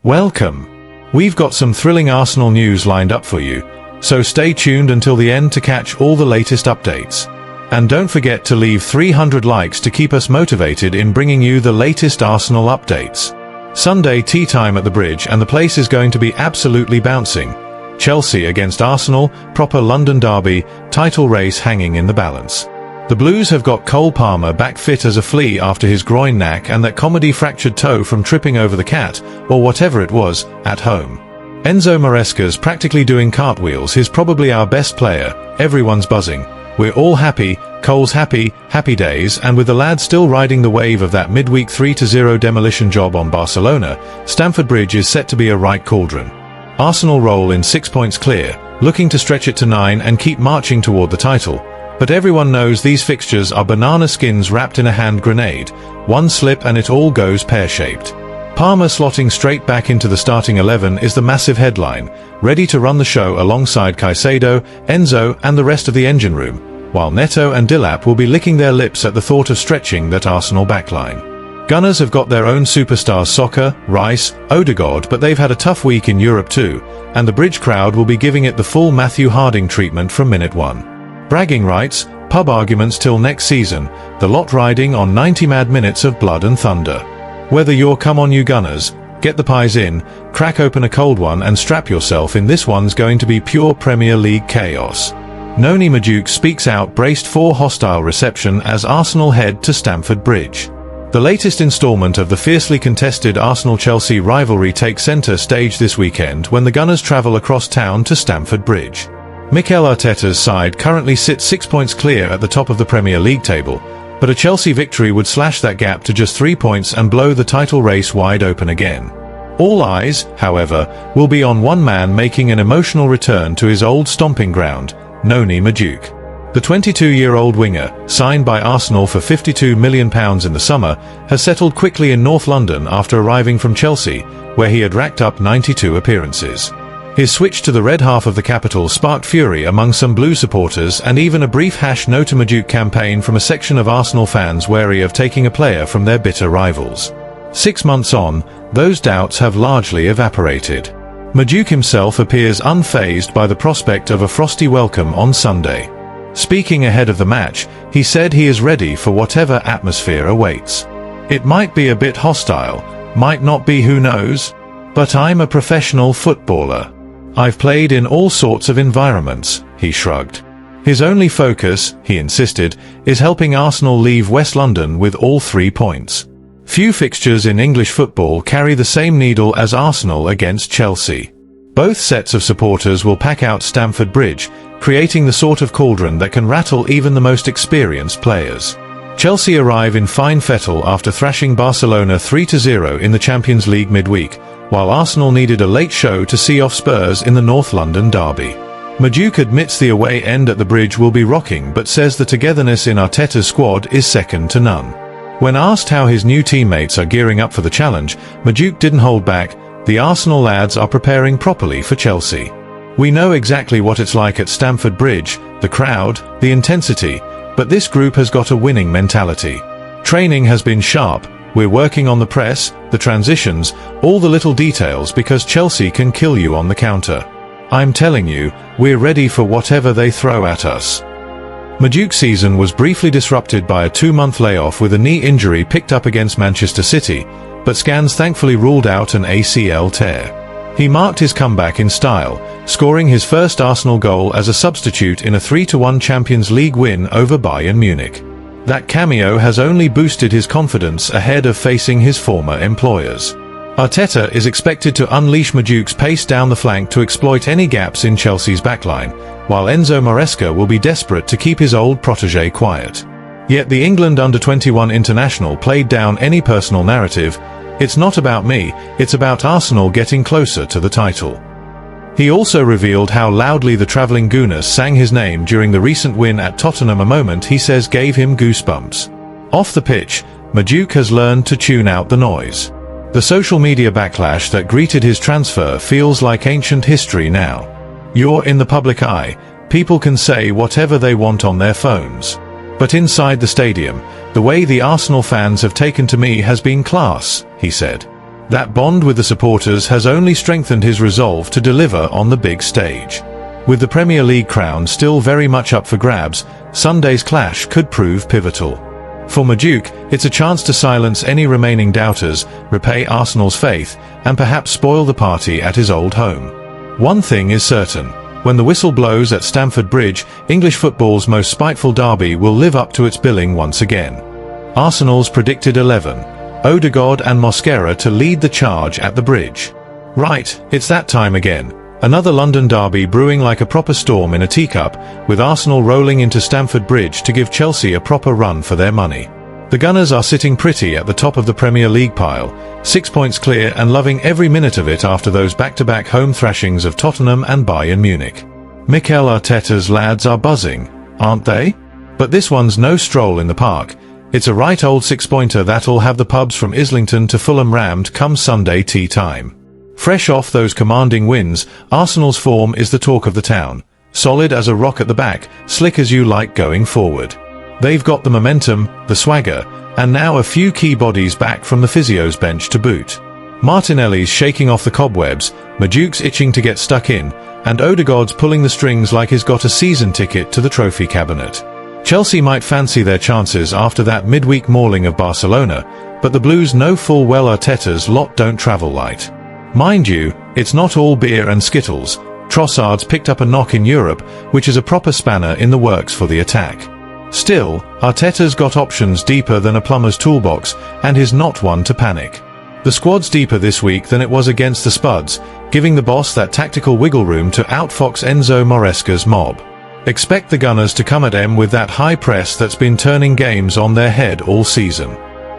Welcome. We've got some thrilling Arsenal news lined up for you, so stay tuned until the end to catch all the latest updates. And don't forget to leave 300 likes to keep us motivated in bringing you the latest Arsenal updates. Sunday tea time at the Bridge, and the place is going to be absolutely bouncing. Chelsea against Arsenal, proper London derby, title race hanging in the balance. The Blues have got Cole Palmer back fit as a flea after his groin knack and that comedy fractured toe from tripping over the cat, or whatever it was, at home. Enzo Maresca's practically doing cartwheels. He's probably our best player. Everyone's buzzing. We're all happy, Cole's happy, happy days, and with the lad still riding the wave of that midweek 3-0 demolition job on Barcelona, Stamford Bridge is set to be a right cauldron. Arsenal roll in 6 points clear, looking to stretch it to 9 and keep marching toward the title. But everyone knows these fixtures are banana skins wrapped in a hand grenade. One slip and it all goes pear-shaped. Palmer slotting straight back into the starting 11 is the massive headline, ready to run the show alongside Caicedo, Enzo and the rest of the engine room, while Neto and Dilap will be licking their lips at the thought of stretching that Arsenal backline. Gunners have got their own superstars, Soccer, Rice, Odegaard, but they've had a tough week in Europe too, and the Bridge crowd will be giving it the full Matthew Harding treatment from minute one. Bragging rights, pub arguments till next season, the lot riding on 90 mad minutes of blood and thunder. Whether you're come on you Gunners, get the pies in, crack open a cold one and strap yourself in, this one's going to be pure Premier League chaos. Noni Madueke speaks out, braced for hostile reception as Arsenal head to Stamford Bridge. The latest installment of the fiercely contested Arsenal-Chelsea rivalry takes centre stage this weekend when the Gunners travel across town to Stamford Bridge. Mikel Arteta's side currently sits 6 points clear at the top of the Premier League table, but a Chelsea victory would slash that gap to just 3 points and blow the title race wide open again. All eyes, however, will be on one man making an emotional return to his old stomping ground, Noni Madueke. The 22-year-old winger, signed by Arsenal for £52 million in the summer, has settled quickly in North London after arriving from Chelsea, where he had racked up 92 appearances. His switch to the red half of the capital sparked fury among some Blue supporters and even a brief "No to Madueke" campaign from a section of Arsenal fans wary of taking a player from their bitter rivals. 6 months on, those doubts have largely evaporated. Madueke himself appears unfazed by the prospect of a frosty welcome on Sunday. Speaking ahead of the match, he said he is ready for whatever atmosphere awaits. "It might be a bit hostile, might not be, who knows? But I'm a professional footballer. I've played in all sorts of environments," he shrugged. His only focus, he insisted, is helping Arsenal leave West London with all 3 points. Few fixtures in English football carry the same needle as Arsenal against Chelsea. Both sets of supporters will pack out Stamford Bridge, creating the sort of cauldron that can rattle even the most experienced players. Chelsea arrive in fine fettle after thrashing Barcelona 3-0 in the Champions League midweek, while Arsenal needed a late show to see off Spurs in the North London derby. Madueke admits the away end at the Bridge will be rocking, but says the togetherness in Arteta's squad is second to none. When asked how his new teammates are gearing up for the challenge, Madueke didn't hold back. "The Arsenal lads are preparing properly for Chelsea. We know exactly what it's like at Stamford Bridge, the crowd, the intensity, but this group has got a winning mentality. Training has been sharp. We're working on the press, the transitions, all the little details, because Chelsea can kill you on the counter. I'm telling you, we're ready for whatever they throw at us." Madueke's season was briefly disrupted by a 2-month layoff with a knee injury picked up against Manchester City, but scans thankfully ruled out an ACL tear. He marked his comeback in style, scoring his first Arsenal goal as a substitute in a 3-1 Champions League win over Bayern Munich. That cameo has only boosted his confidence ahead of facing his former employers. Arteta is expected to unleash Madueke's pace down the flank to exploit any gaps in Chelsea's backline, while Enzo Maresca will be desperate to keep his old protégé quiet. Yet the England under-21 international played down any personal narrative. "It's not about me, it's about Arsenal getting closer to the title." He also revealed how loudly the travelling Gooners sang his name during the recent win at Tottenham, a moment he says gave him goosebumps. Off the pitch, Madueke has learned to tune out the noise. The social media backlash that greeted his transfer feels like ancient history now. You're in the public eye, people can say whatever they want on their phones. But inside the stadium, the way the Arsenal fans have taken to me has been class, he said. That bond with the supporters has only strengthened his resolve to deliver on the big stage. With the Premier League crown still very much up for grabs, Sunday's clash could prove pivotal. For Madueke, it's a chance to silence any remaining doubters, repay Arsenal's faith, and perhaps spoil the party at his old home. One thing is certain: when the whistle blows at Stamford Bridge, English football's most spiteful derby will live up to its billing once again. Arsenal's predicted 11: Odegaard and Mosquera to lead the charge at the Bridge. Right, it's that time again. Another London derby brewing like a proper storm in a teacup, with Arsenal rolling into Stamford Bridge to give Chelsea a proper run for their money. The Gunners are sitting pretty at the top of the Premier League pile, 6 points clear and loving every minute of it after those back-to-back home thrashings of Tottenham and Bayern Munich. Mikel Arteta's lads are buzzing, aren't they? But this one's no stroll in the park. It's a right old six-pointer that'll have the pubs from Islington to Fulham rammed come Sunday tea time. Fresh off those commanding wins, Arsenal's form is the talk of the town. Solid as a rock at the back, slick as you like going forward. They've got the momentum, the swagger, and now a few key bodies back from the physio's bench to boot. Martinelli's shaking off the cobwebs, Madueke's itching to get stuck in, and Odegaard's pulling the strings like he's got a season ticket to the trophy cabinet. Chelsea might fancy their chances after that midweek mauling of Barcelona, but the Blues know full well Arteta's lot don't travel light. Mind you, it's not all beer and skittles. Trossard's picked up a knock in Europe, which is a proper spanner in the works for the attack. Still, Arteta's got options deeper than a plumber's toolbox, and is not one to panic. The squad's deeper this week than it was against the Spuds, giving the boss that tactical wiggle room to outfox Enzo Maresca's mob. Expect the Gunners to come at them with that high press that's been turning games on their head all season.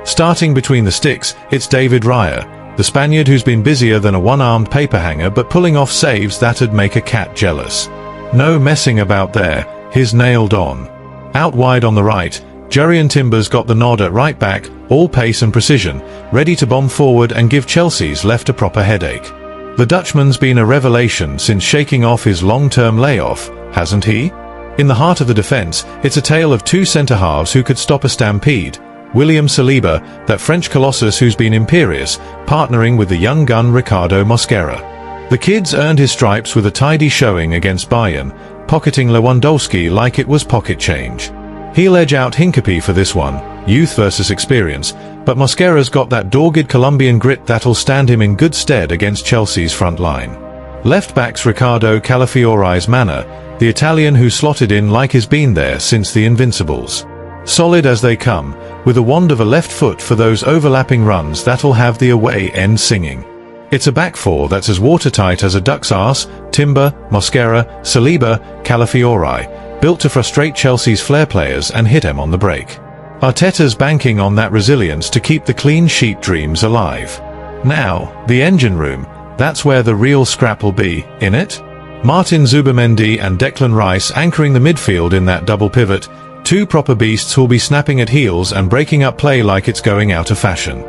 Starting between the sticks, it's David Raya, the Spaniard who's been busier than a one-armed paperhanger but pulling off saves that'd make a cat jealous. No messing about there, he's nailed on. Out wide on the right, Jurrien Timber's got the nod at right back, all pace and precision, ready to bomb forward and give Chelsea's left a proper headache. The Dutchman's been a revelation since shaking off his long-term layoff, hasn't he? In the heart of the defence, it's a tale of two centre-halves who could stop a stampede. William Saliba, that French colossus who's been imperious, partnering with the young gun Ricardo Mosquera. The kid's earned his stripes with a tidy showing against Bayern, pocketing Lewandowski like it was pocket change. He'll edge out Hincapie for this one, youth versus experience, but Mosquera's got that dogged Colombian grit that'll stand him in good stead against Chelsea's front line. Left-back's Riccardo Calafiori's manner, the Italian who slotted in like he's been there since the Invincibles. Solid as they come, with a wand of a left foot for those overlapping runs that'll have the away end singing. It's a back four that's as watertight as a duck's arse: Timber, Mosquera, Saliba, Calafiori, built to frustrate Chelsea's flair players and hit them on the break. Arteta's banking on that resilience to keep the clean sheet dreams alive. Now, the engine room, that's where the real scrap will be, innit? Martin Zubimendi and Declan Rice anchoring the midfield in that double pivot, two proper beasts who'll be snapping at heels and breaking up play like it's going out of fashion.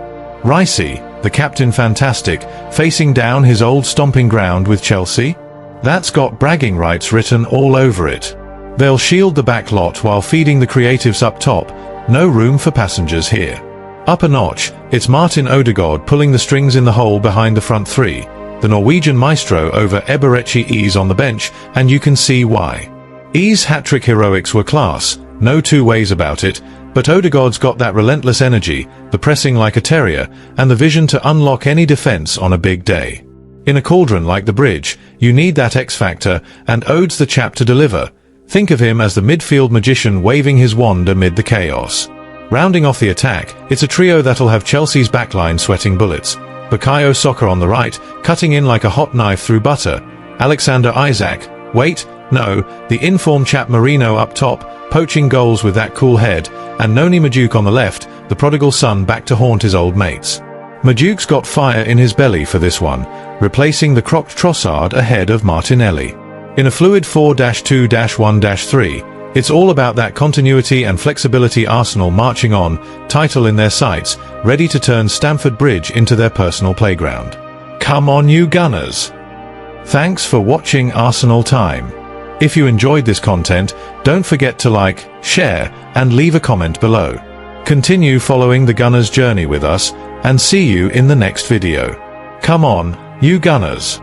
Ricey, the captain fantastic, facing down his old stomping ground with Chelsea? That's got bragging rights written all over it. They'll shield the back lot while feeding the creatives up top, no room for passengers here. Up a notch, it's Martin Odegaard pulling the strings in the hole behind the front three, the Norwegian maestro over Eberechi E's on the bench, and you can see why. E's hat-trick heroics were class, no two ways about it, but Odegaard's got that relentless energy, the pressing like a terrier, and the vision to unlock any defence on a big day. In a cauldron like the Bridge, you need that X-factor, and Ode's the chap to deliver. Think of him as the midfield magician waving his wand amid the chaos. Rounding off the attack, it's a trio that'll have Chelsea's backline sweating bullets. Bukayo Saka on the right, cutting in like a hot knife through butter. Alexander Isak, wait, no, the informed chap Marino up top, poaching goals with that cool head, and Noni Madueke on the left, the prodigal son back to haunt his old mates. Madueke's got fire in his belly for this one, replacing the crocked Trossard ahead of Martinelli. In a fluid 4-2-1-3, it's all about that continuity and flexibility. Arsenal marching on, title in their sights, ready to turn Stamford Bridge into their personal playground. Come on you Gunners! Thanks for watching Arsenal Time. If you enjoyed this content, don't forget to like, share, and leave a comment below. Continue following the Gunners' journey with us, and see you in the next video. Come on, you Gunners!